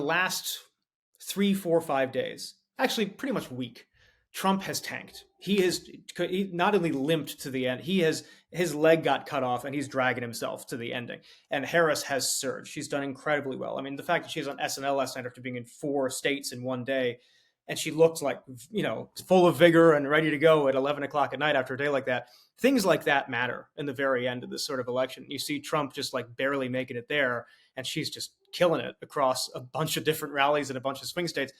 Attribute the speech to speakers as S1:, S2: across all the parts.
S1: the last 3, 4, 5 days, actually pretty much week, Trump has tanked. He not only limped to the end, his leg got cut off and he's dragging himself to the ending. And Harris has surged. She's done incredibly well. I mean, the fact that she was on SNL last night after being in 4 states in one day, and she looked like, full of vigor and ready to go at 11 o'clock at night after a day like that. Things like that matter in the very end of this sort of election. You see Trump just like barely making it there, and she's just killing it across a bunch of different rallies in a bunch of swing states.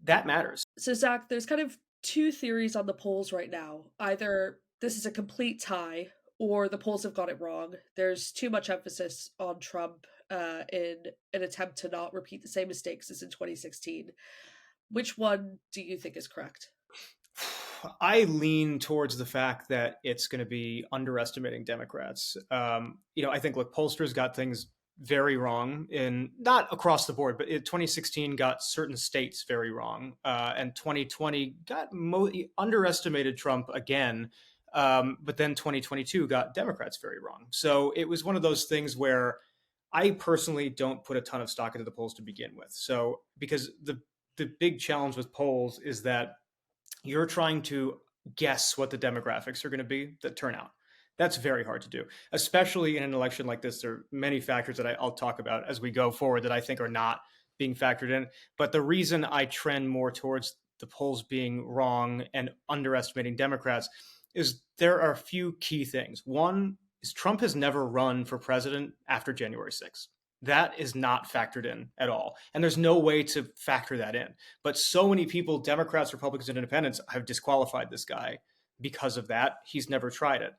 S1: That matters.
S2: So, Zach, there's kind of two theories on the polls right now. Either this is a complete tie, or the polls have got it wrong. There's too much emphasis on Trump in an attempt to not repeat the same mistakes as in 2016. Which one do you think is correct?
S1: I lean towards the fact that it's going to be underestimating Democrats. I think, look, pollsters got things very wrong in not across the board, but 2016 got certain states very wrong, and 2020 underestimated Trump again. But then 2022 got Democrats very wrong. So it was one of those things where I personally don't put a ton of stock into the polls to begin with. So because the big challenge with polls is that you're trying to guess what the demographics are going to be that turn out. That's very hard to do, especially in an election like this. There are many factors that I'll talk about as we go forward that I think are not being factored in. But the reason I trend more towards the polls being wrong and underestimating Democrats is there are a few key things. One is Trump has never run for president after January 6th. That is not factored in at all. And there's no way to factor that in. But so many people, Democrats, Republicans, and independents, have disqualified this guy because of that. He's never tried it.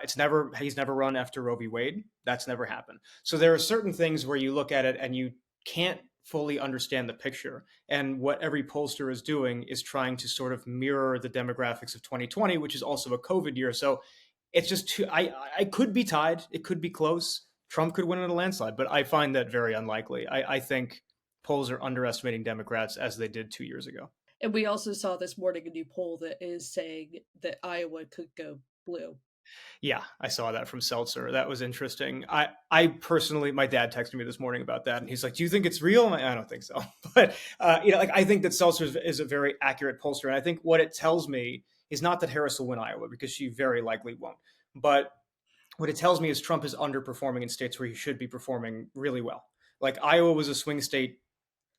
S1: He's never run after Roe v. Wade. That's never happened. So there are certain things where you look at it and you can't fully understand the picture. And what every pollster is doing is trying to sort of mirror the demographics of 2020, which is also a COVID year. So it's just too, I could be tied. It could be close. Trump could win in a landslide, but I find that very unlikely. I think polls are underestimating Democrats as they did 2 years ago.
S2: And we also saw this morning a new poll that is saying that Iowa could go blue.
S1: Yeah, I saw that from Seltzer. That was interesting. I personally, my dad texted me this morning about that, and he's like, "Do you think it's real?" I don't think so, but I think that Seltzer is a very accurate pollster, and I think what it tells me is not that Harris will win Iowa, because she very likely won't, but what it tells me is Trump is underperforming in states where he should be performing really well. Like Iowa was a swing state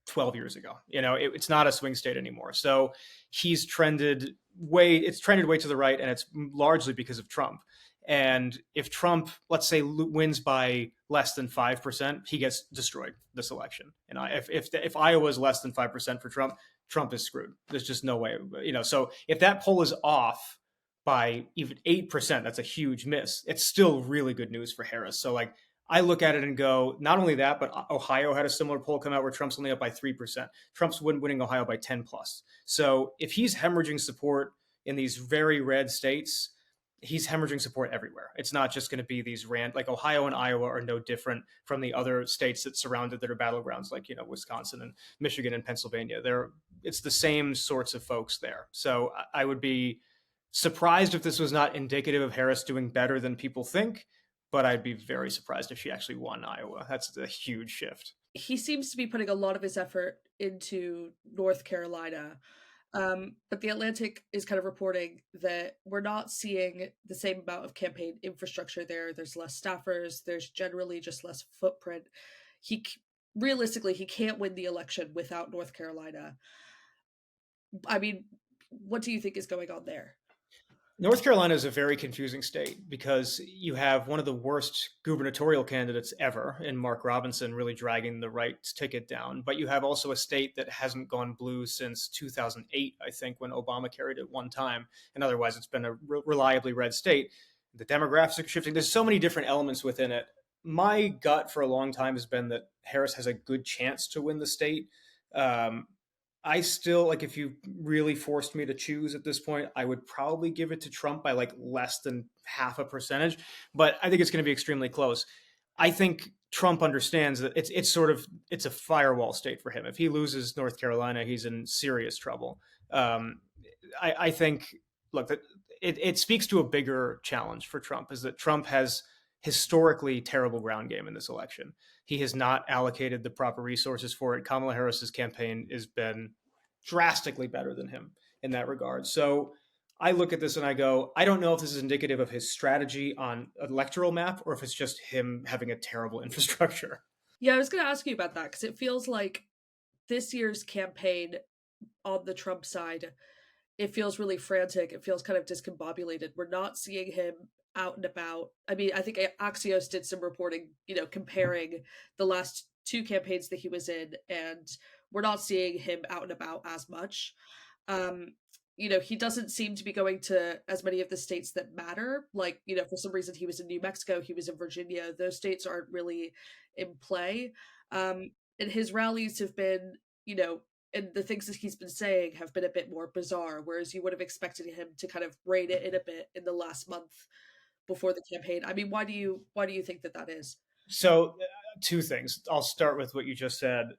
S1: 12 years ago. It's not a swing state anymore. So it's trended way to the right, and it's largely because of Trump. And if Trump, let's say, wins by less than 5%, he gets destroyed this election. And if Iowa is less than 5% for Trump, Trump is screwed. There's just no way. So if that poll is off by even 8%, that's a huge miss. It's still really good news for Harris. So I look at it and go, not only that, but Ohio had a similar poll come out where Trump's only up by 3%. Trump's winning Ohio by 10 plus. So if he's hemorrhaging support in these very red states, he's hemorrhaging support everywhere. It's not just going to be these like Ohio and Iowa are no different from the other states that surrounded that are battlegrounds, like, Wisconsin and Michigan and Pennsylvania. It's the same sorts of folks there. So I would be surprised if this was not indicative of Harris doing better than people think, but I'd be very surprised if she actually won Iowa. That's a huge shift.
S2: He seems to be putting a lot of his effort into North Carolina. But The Atlantic is kind of reporting that we're not seeing the same amount of campaign infrastructure there. There's less staffers. There's generally just less footprint. Realistically, he can't win the election without North Carolina. I mean, what do you think is going on there?
S1: North Carolina is a very confusing state because you have one of the worst gubernatorial candidates ever in Mark Robinson really dragging the right ticket down. But you have also a state that hasn't gone blue since 2008, I think, when Obama carried it one time. And otherwise, it's been a reliably red state. The demographics are shifting. There's so many different elements within it. My gut for a long time has been that Harris has a good chance to win the state. I still, if you really forced me to choose at this point, I would probably give it to Trump by less than half a percentage, but I think it's going to be extremely close. I think Trump understands that it's a firewall state for him. If he loses North Carolina, he's in serious trouble. I think, look, that it speaks to a bigger challenge for Trump, is that Trump has historically terrible ground game in this election. He has not allocated the proper resources for it. Kamala Harris's campaign has been drastically better than him in that regard. So I look at this and I go, I don't know if this is indicative of his strategy on electoral map or if it's just him having a terrible infrastructure.
S2: Yeah, I was going to ask you about that because it feels like this year's campaign on the Trump side, it feels really frantic. It feels kind of discombobulated. We're not seeing him out and about. I mean, I think Axios did some reporting, comparing the last two campaigns that he was in, and we're not seeing him out and about as much. Um, he doesn't seem to be going to as many of the states that matter. Like, for some reason he was in New Mexico, he was in Virginia. Those states aren't really in play. And his rallies have been, and the things that he's been saying have been a bit more bizarre, whereas you would have expected him to kind of rein it in a bit in the last month before the campaign. I mean, why do you think that is?
S1: So, two things. I'll start with what you just said.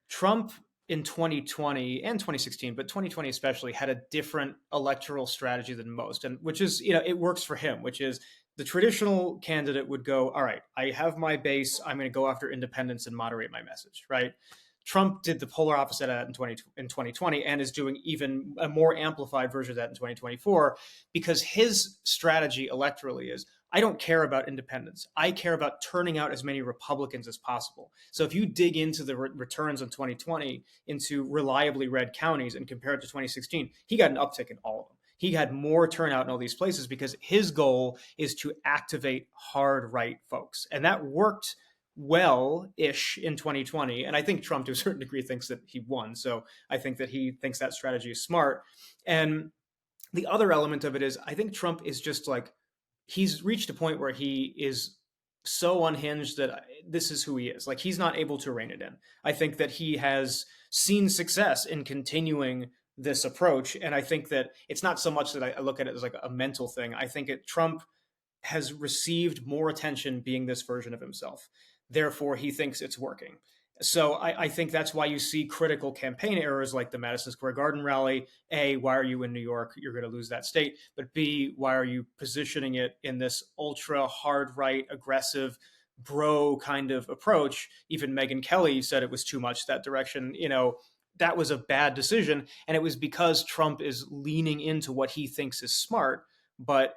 S1: Trump in 2020 and 2016, but 2020 especially, had a different electoral strategy than most, and which is, it works for him, which is the traditional candidate would go, all right, I have my base, I'm going to go after independence and moderate my message, right? Trump did the polar opposite of that in 2020 and is doing even a more amplified version of that in 2024 because his strategy electorally is I don't care about independence. I care about turning out as many Republicans as possible. So if you dig into the returns in 2020 into reliably red counties and compare it to 2016, he got an uptick in all of them. He had more turnout in all these places because his goal is to activate hard right folks. And that worked well-ish in 2020. And I think Trump, to a certain degree, thinks that he won. So I think that he thinks that strategy is smart. And the other element of it is I think Trump is just like, he's reached a point where he is so unhinged that this is who he is. Like he's not able to rein it in. I think that he has seen success in continuing this approach. And I think that it's not so much that I look at it as like a mental thing. I think Trump has received more attention being this version of himself. Therefore, he thinks it's working. So I think that's why you see critical campaign errors like the Madison Square Garden rally. A, why are you in New York? You're going to lose that state. But B, why are you positioning it in this ultra hard right, aggressive, bro kind of approach? Even Megyn Kelly said it was too much that direction. That was a bad decision. And it was because Trump is leaning into what he thinks is smart. But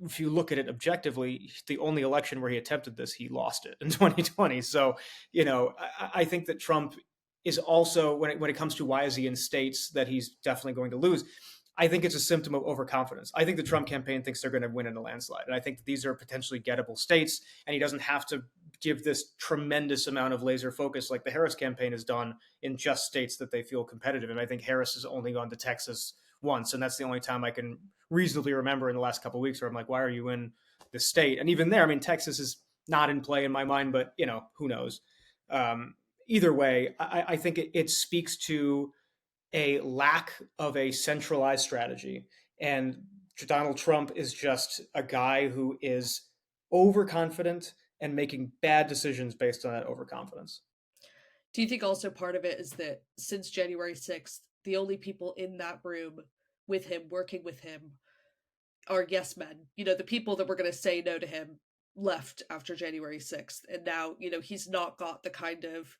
S1: if you look at it objectively, the only election where he attempted this, he lost it in 2020. So, I think that Trump is also, when it comes to why is he in states that he's definitely going to lose, I think it's a symptom of overconfidence. I think the Trump campaign thinks they're going to win in a landslide. And I think that these are potentially gettable states, and he doesn't have to give this tremendous amount of laser focus like the Harris campaign has done in just states that they feel competitive. And I think Harris has only gone to Texas once, and that's the only time I can reasonably remember in the last couple of weeks where I'm like, why are you in the state? And even there, I mean, Texas is not in play in my mind, but who knows? Either way, I think it speaks to a lack of a centralized strategy. And Donald Trump is just a guy who is overconfident and making bad decisions based on that overconfidence.
S2: Do you think also part of it is that since January 6th, the only people in that room with him, working with him, are yes men? The people that were going to say no to him left after January 6th. And now, he's not got the kind of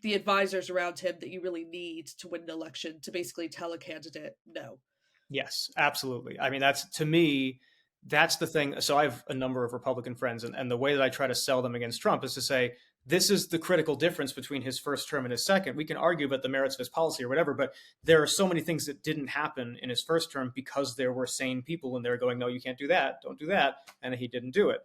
S2: the advisors around him that you really need to win an election to basically tell a candidate no.
S1: Yes, absolutely. I mean, that's to me, that's the thing. So I have a number of Republican friends, and the way that I try to sell them against Trump is to say, this is the critical difference between his first term and his second. We can argue about the merits of his policy or whatever, but there are so many things that didn't happen in his first term because there were sane people and they were going, no, you can't do that, don't do that, and he didn't do it.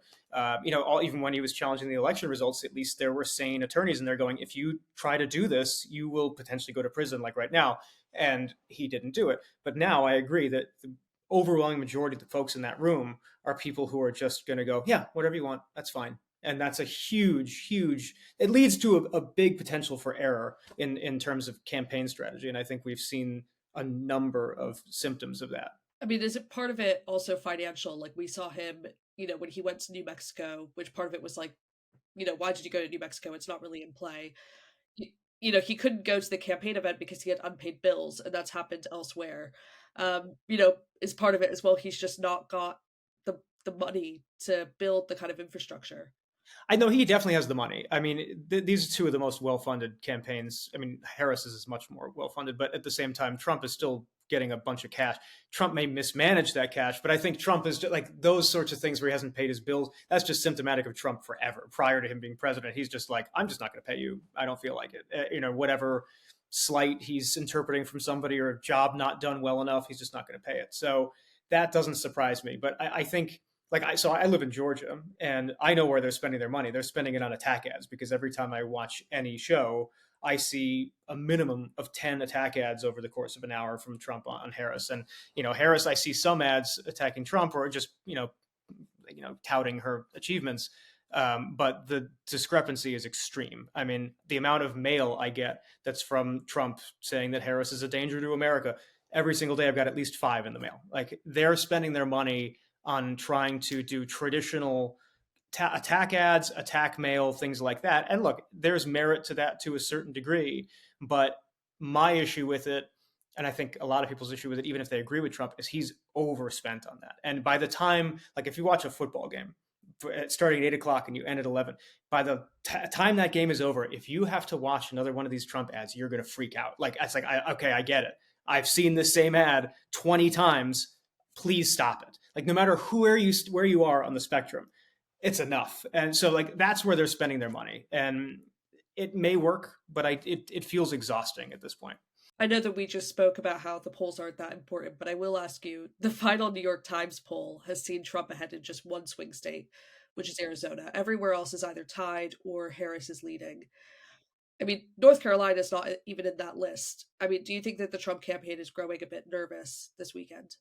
S1: Even when he was challenging the election results, at least there were sane attorneys and they're going, if you try to do this, you will potentially go to prison, like right now, and he didn't do it. But now I agree that the overwhelming majority of the folks in that room are people who are just going to go, yeah, whatever you want, that's fine. And that's a huge, it leads to a big potential for error in terms of campaign strategy. And I think we've seen a number of symptoms of that.
S2: I mean, is it part of it also financial? Like we saw him, when he went to New Mexico, which part of it was like, why did you go to New Mexico? It's not really in play. He couldn't go to the campaign event because he had unpaid bills, and that's happened elsewhere. Is part of it as well. He's just not got the money to build the kind of infrastructure.
S1: I know he definitely has the money. I mean, these are two of the most well-funded campaigns. I mean, Harris's is much more well-funded, but at the same time, Trump is still getting a bunch of cash. Trump may mismanage that cash, but I think Trump is just, like those sorts of things where he hasn't paid his bills. That's just symptomatic of Trump forever. Prior to him being president, he's just like, I'm just not going to pay you. I don't feel like it. Whatever slight he's interpreting from somebody or a job not done well enough, he's just not going to pay it. So that doesn't surprise me. But I think so I live in Georgia and I know where they're spending their money. They're spending it on attack ads because every time I watch any show, I see a minimum of 10 attack ads over the course of an hour from Trump on Harris. And, Harris, I see some ads attacking Trump or just, touting her achievements. But the discrepancy is extreme. I mean, the amount of mail I get that's from Trump saying that Harris is a danger to America, every single day I've got at least 5 in the mail. Like they're spending their money on trying to do traditional attack ads, attack mail, things like that. And look, there's merit to that to a certain degree. But my issue with it, and I think a lot of people's issue with it, even if they agree with Trump, is he's overspent on that. And by the time, like if you watch a football game, starting at 8 o'clock and you end at 11, by the time that game is over, if you have to watch another one of these Trump ads, you're going to freak out. Like, it's like, okay, I get it. I've seen this same ad 20 times. Please stop it. Like, no matter where you are on the spectrum, it's enough. And so, like, that's where they're spending their money. And it may work, but it feels exhausting at this point.
S2: I know that we just spoke about how the polls aren't that important, but I will ask you, the final New York Times poll has seen Trump ahead in just one swing state, which is Arizona. Everywhere else is either tied or Harris is leading. I mean, North Carolina is not even in that list. I mean, do you think that the Trump campaign is growing a bit nervous this weekend?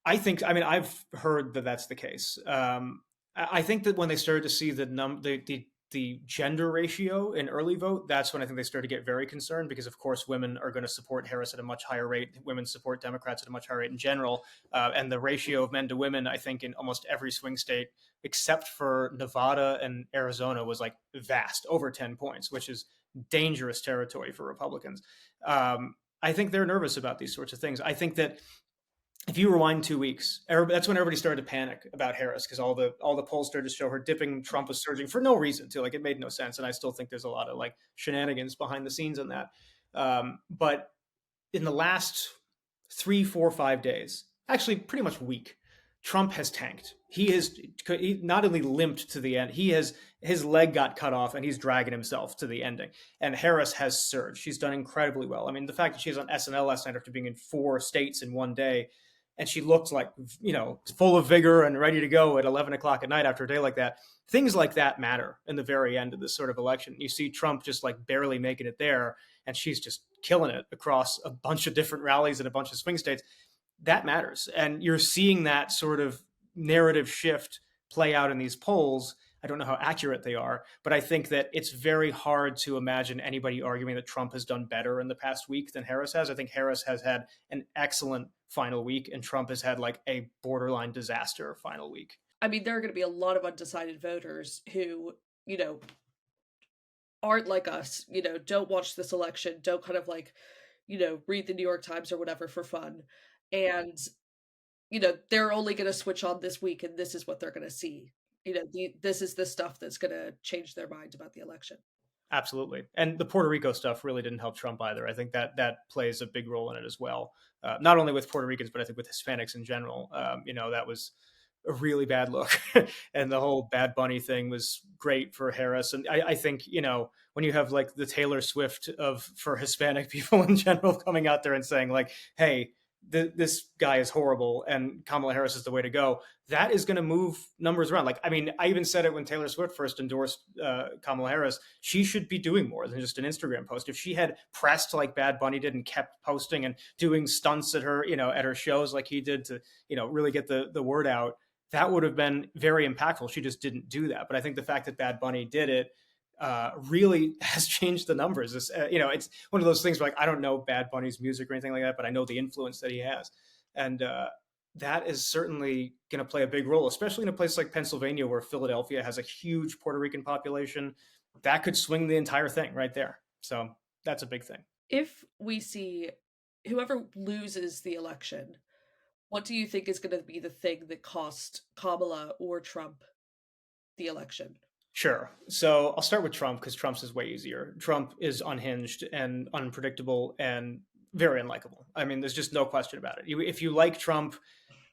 S1: I mean, I've heard that that's the case. I think that when they started to see the gender ratio in early vote, that's when I think they started to get very concerned because, of course, women are going to support Harris at a much higher rate. Women support Democrats at a much higher rate in general. And the ratio of men to women, I think, in almost every swing state, except for Nevada and Arizona, was like vast, over 10 points, which is dangerous territory for Republicans. I think they're nervous about these sorts of things. I think that if you rewind 2 weeks, that's when everybody started to panic about Harris because all the polls started to show her dipping. Trump was surging for no reason too. Like it made no sense, and I still think there's a lot of like shenanigans behind the scenes on that. But in the last 3, 4, 5 days, actually pretty much week, Trump has tanked. He not only limped to the end, his leg got cut off and he's dragging himself to the ending. And Harris has surged. She's done incredibly well. I mean, the fact that she was on SNL last night after being in 4 states in one day, and she looked like full of vigor and ready to go at 11 o'clock at night after a day like that. Things like that matter in the very end of this sort of election. You see Trump just like barely making it there, and she's just killing it across a bunch of different rallies in a bunch of swing states. That matters. And you're seeing that sort of narrative shift play out in these polls. I don't know how accurate they are, but I think that it's very hard to imagine anybody arguing that Trump has done better in the past week than Harris has. I think Harris has had an excellent final week, and Trump has had like a borderline disaster final week.
S2: I mean, there are going to be a lot of undecided voters who, aren't like us, don't watch this election, don't kind of like, read the New York Times or whatever for fun. And, they're only going to switch on this week and this is what they're going to see. This is the stuff that's going to change their mind about the election.
S1: Absolutely. And the Puerto Rico stuff really didn't help Trump either. I think that plays a big role in it as well. Not only with Puerto Ricans, but I think with Hispanics in general. That was a really bad look. And the whole Bad Bunny thing was great for Harris. And I think, when you have like the Taylor Swift for Hispanic people in general coming out there and saying like, hey, this guy is horrible and Kamala Harris is the way to go, that is going to move numbers around. Like, I mean, I even said it when Taylor Swift first endorsed Kamala Harris. She should be doing more than just an Instagram post. If she had pressed like Bad Bunny did and kept posting and doing stunts at her shows like he did to, really get the word out, that would have been very impactful. She just didn't do that. But I think the fact that Bad Bunny did it really has changed the numbers. It's one of those things where like I don't know Bad Bunny's music or anything like that, but I know the influence that he has, and that is certainly going to play a big role, especially in a place like Pennsylvania where Philadelphia has a huge Puerto Rican population. That could swing the entire thing right there. So that's a big thing.
S2: If we see whoever loses the election, what do you think is going to be the thing that cost Kamala or Trump the election?
S1: Sure. So I'll start with Trump because Trump's is way easier. Trump is unhinged and unpredictable and very unlikable. I mean, there's just no question about it. If you like Trump,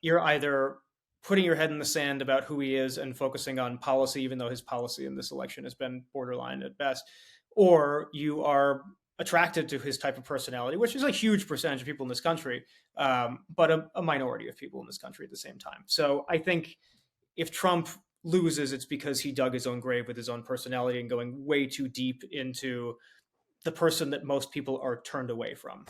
S1: you're either putting your head in the sand about who he is and focusing on policy, even though his policy in this election has been borderline at best, or you are attracted to his type of personality, which is a huge percentage of people in this country, but a minority of people in this country at the same time. So I think if Trump loses, it's because he dug his own grave with his own personality and going way too deep into the person that most people are turned away from.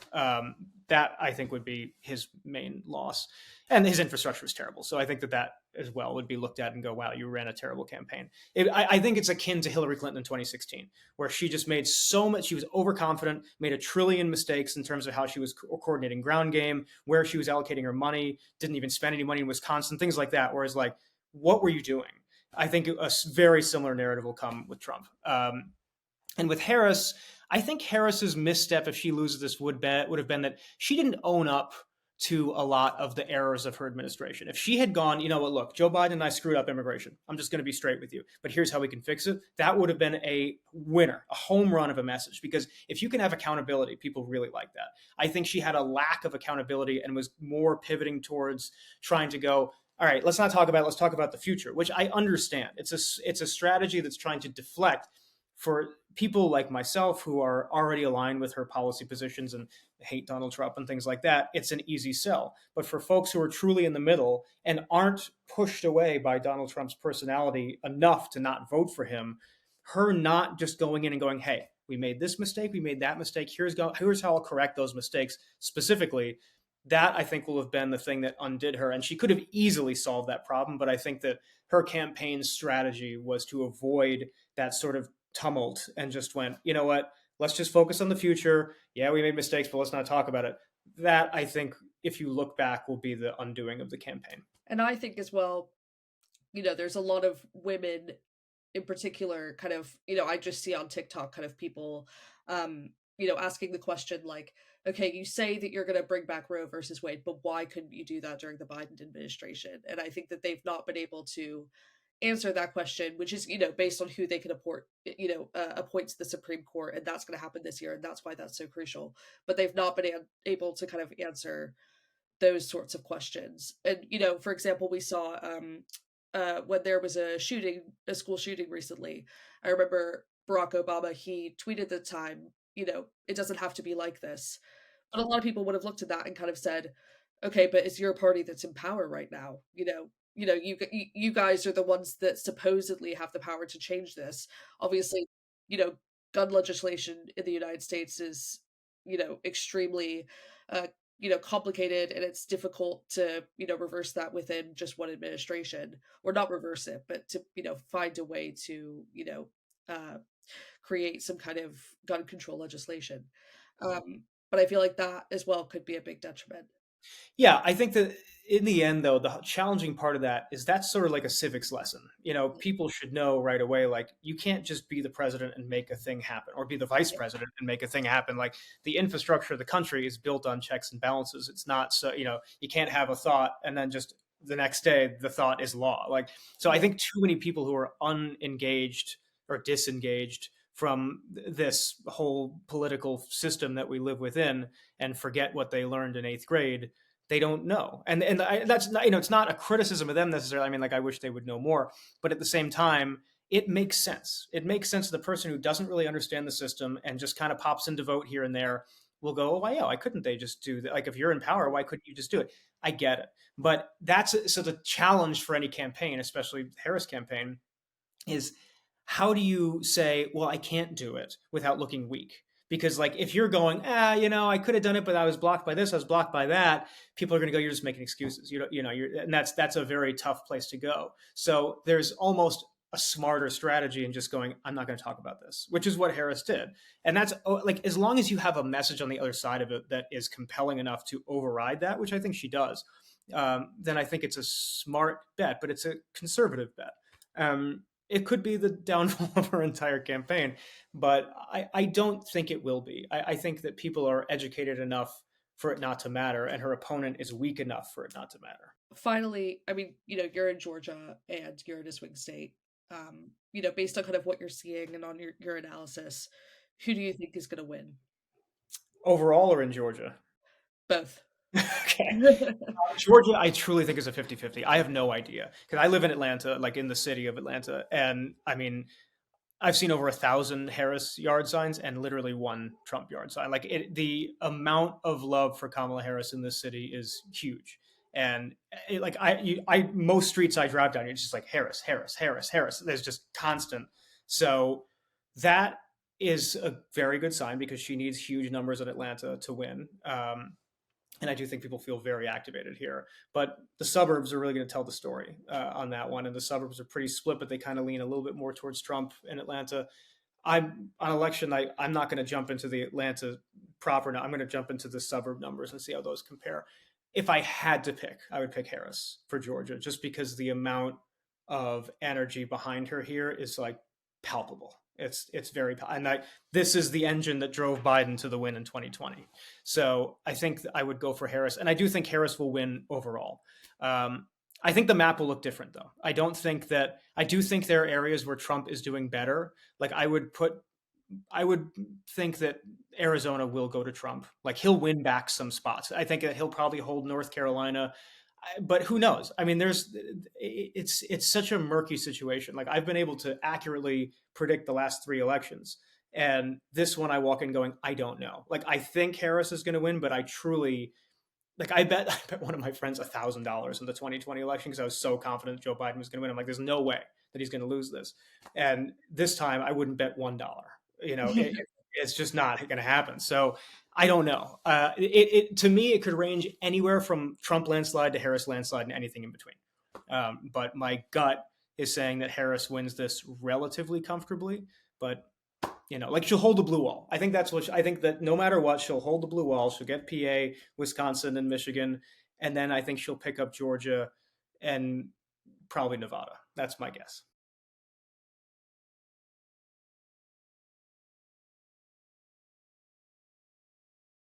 S1: That I think would be his main loss. And his infrastructure is terrible. So I think that that as well would be looked at and go, wow, you ran a terrible campaign. I think it's akin to Hillary Clinton in 2016, where she just made so much, she was overconfident, made a trillion mistakes in terms of how she was coordinating ground game, where she was allocating her money, didn't even spend any money in Wisconsin, things like that. Whereas, like, what were you doing? I think a very similar narrative will come with Trump. And with Harris, I think Harris's misstep, if she loses this, would have been that she didn't own up to a lot of the errors of her administration. If she had gone, you know what, look, Joe Biden and I screwed up immigration. I'm just going to be straight with you, but here's how we can fix it. That would have been a winner, a home run of a message. Because if you can have accountability, people really like that. I think she had a lack of accountability and was more pivoting towards trying to go, all right, let's not talk about it, let's talk about the future, which I understand. It's a strategy that's trying to deflect for people like myself who are already aligned with her policy positions and hate Donald Trump and things like that, it's an easy sell. But for folks who are truly in the middle and aren't pushed away by Donald Trump's personality enough to not vote for him, her not just going in and going, hey, we made this mistake, we made that mistake, here's how I'll correct those mistakes specifically. That I think will have been the thing that undid her. And she could have easily solved that problem. But I think that her campaign strategy was to avoid that sort of tumult and just went, you know what, let's just focus on the future. Yeah, we made mistakes, but let's not talk about it. That I think, if you look back, will be the undoing of the campaign.
S2: And I think as well, there's a lot of women in particular kind of, I just see on TikTok kind of people asking the question like, okay, you say that you're going to bring back Roe versus Wade, but why couldn't you do that during the Biden administration? And I think that they've not been able to answer that question, which is, based on who they can appoint to the Supreme Court, and that's going to happen this year, and that's why that's so crucial. But they've not been able to kind of answer those sorts of questions. And for example, we saw when there was a school shooting recently. I remember Barack Obama, he tweeted at the time, it doesn't have to be like this. But a lot of people would have looked at that and kind of said, okay, but it's your party that's in power right now. You guys are the ones that supposedly have the power to change this. Obviously, you know, gun legislation in the United States is, extremely uh, complicated, and it's difficult to, reverse that within just one administration, or not reverse it, but to, find a way to, uh, create some kind of gun control legislation. But I feel like that as well could be a big detriment.
S1: Yeah, I think that in the end, though, the challenging part of that is that's sort of like a civics lesson. People should know right away, like, you can't just be the president and make a thing happen, or be the vice
S2: Yeah.
S1: president and make a thing happen. Like, the infrastructure of the country is built on checks and balances. It's not so, you can't have a thought and then just the next day the thought is law. Like, so I
S2: Yeah.
S1: think too many people who are unengaged or disengaged from this whole political system that we live within and forget what they learned in eighth grade, they don't know. That's not, it's not a criticism of them necessarily. I mean, like, I wish they would know more, but at the same time, it makes sense. It makes sense to the person who doesn't really understand the system and just kind of pops in to vote here and there will go, oh, yeah, why couldn't they just do that? Like, if you're in power, why couldn't you just do it? I get it. But so the challenge for any campaign, especially Harris campaign, is how do you say, well, I can't do it without looking weak? Because, like, if you're going, I could have done it, but I was blocked by this, I was blocked by that, people are going to go, you're just making excuses. And that's a very tough place to go. So there's almost a smarter strategy in just going, I'm not going to talk about this, which is what Harris did. And that's, like, as long as you have a message on the other side of it that is compelling enough to override that, which I think she does, then I think it's a smart bet, but it's a conservative bet. It could be the downfall of her entire campaign, but I don't think it will be. I think that people are educated enough for it not to matter, and her opponent is weak enough for it not to matter.
S2: Finally, I mean, you're in Georgia and you're in a swing state. based on kind of what you're seeing and on your analysis, who do you think is going to win?
S1: Overall or in Georgia?
S2: Both.
S1: Okay. Georgia, I truly think is a 50-50. I have no idea because I live in Atlanta, like in the city of Atlanta. And I mean, I've seen over 1,000 Harris yard signs and literally one Trump yard sign. Like the amount of love for Kamala Harris in this city is huge. And like most streets I drive down, it's just like Harris, Harris, Harris, Harris. There's just constant. So that is a very good sign because she needs huge numbers in Atlanta to win. And I do think people feel very activated here. But the suburbs are really going to tell the story on that one. And the suburbs are pretty split, but they kind of lean a little bit more towards Trump in Atlanta. I'm on election night. I'm not going to jump into the Atlanta proper. Now I'm going to jump into the suburb numbers and see how those compare. If I had to pick, I would pick Harris for Georgia, just because the amount of energy behind her here is like palpable. It's very and this is the engine that drove Biden to the win in 2020. So I think I would go for Harris, and I do think Harris will win overall. I think the map will look different, though. I don't think that I do think there are areas where Trump is doing better. Like I would think that Arizona will go to Trump. Like he'll win back some spots. I think that he'll probably hold North Carolina, but who knows? I mean, it's such a murky situation. Like I've been able to accurately predict the last three elections, and this one I walk in going, I don't know. Like I think Harris is going to win, but I truly like I bet one of my friends $1,000 in the 2020 election because I was so confident Joe Biden was going to win. I'm like, there's no way that he's going to lose this. And this time I wouldn't bet $1. It's just not going to happen. So I don't know. To me, it could range anywhere from Trump landslide to Harris landslide and anything in between. But my gut is saying that Harris wins this relatively comfortably. But like she'll hold the blue wall. I think that's I think that no matter what, she'll hold the blue wall. She'll get PA, Wisconsin, and Michigan, and then I think she'll pick up Georgia and probably Nevada. That's my guess.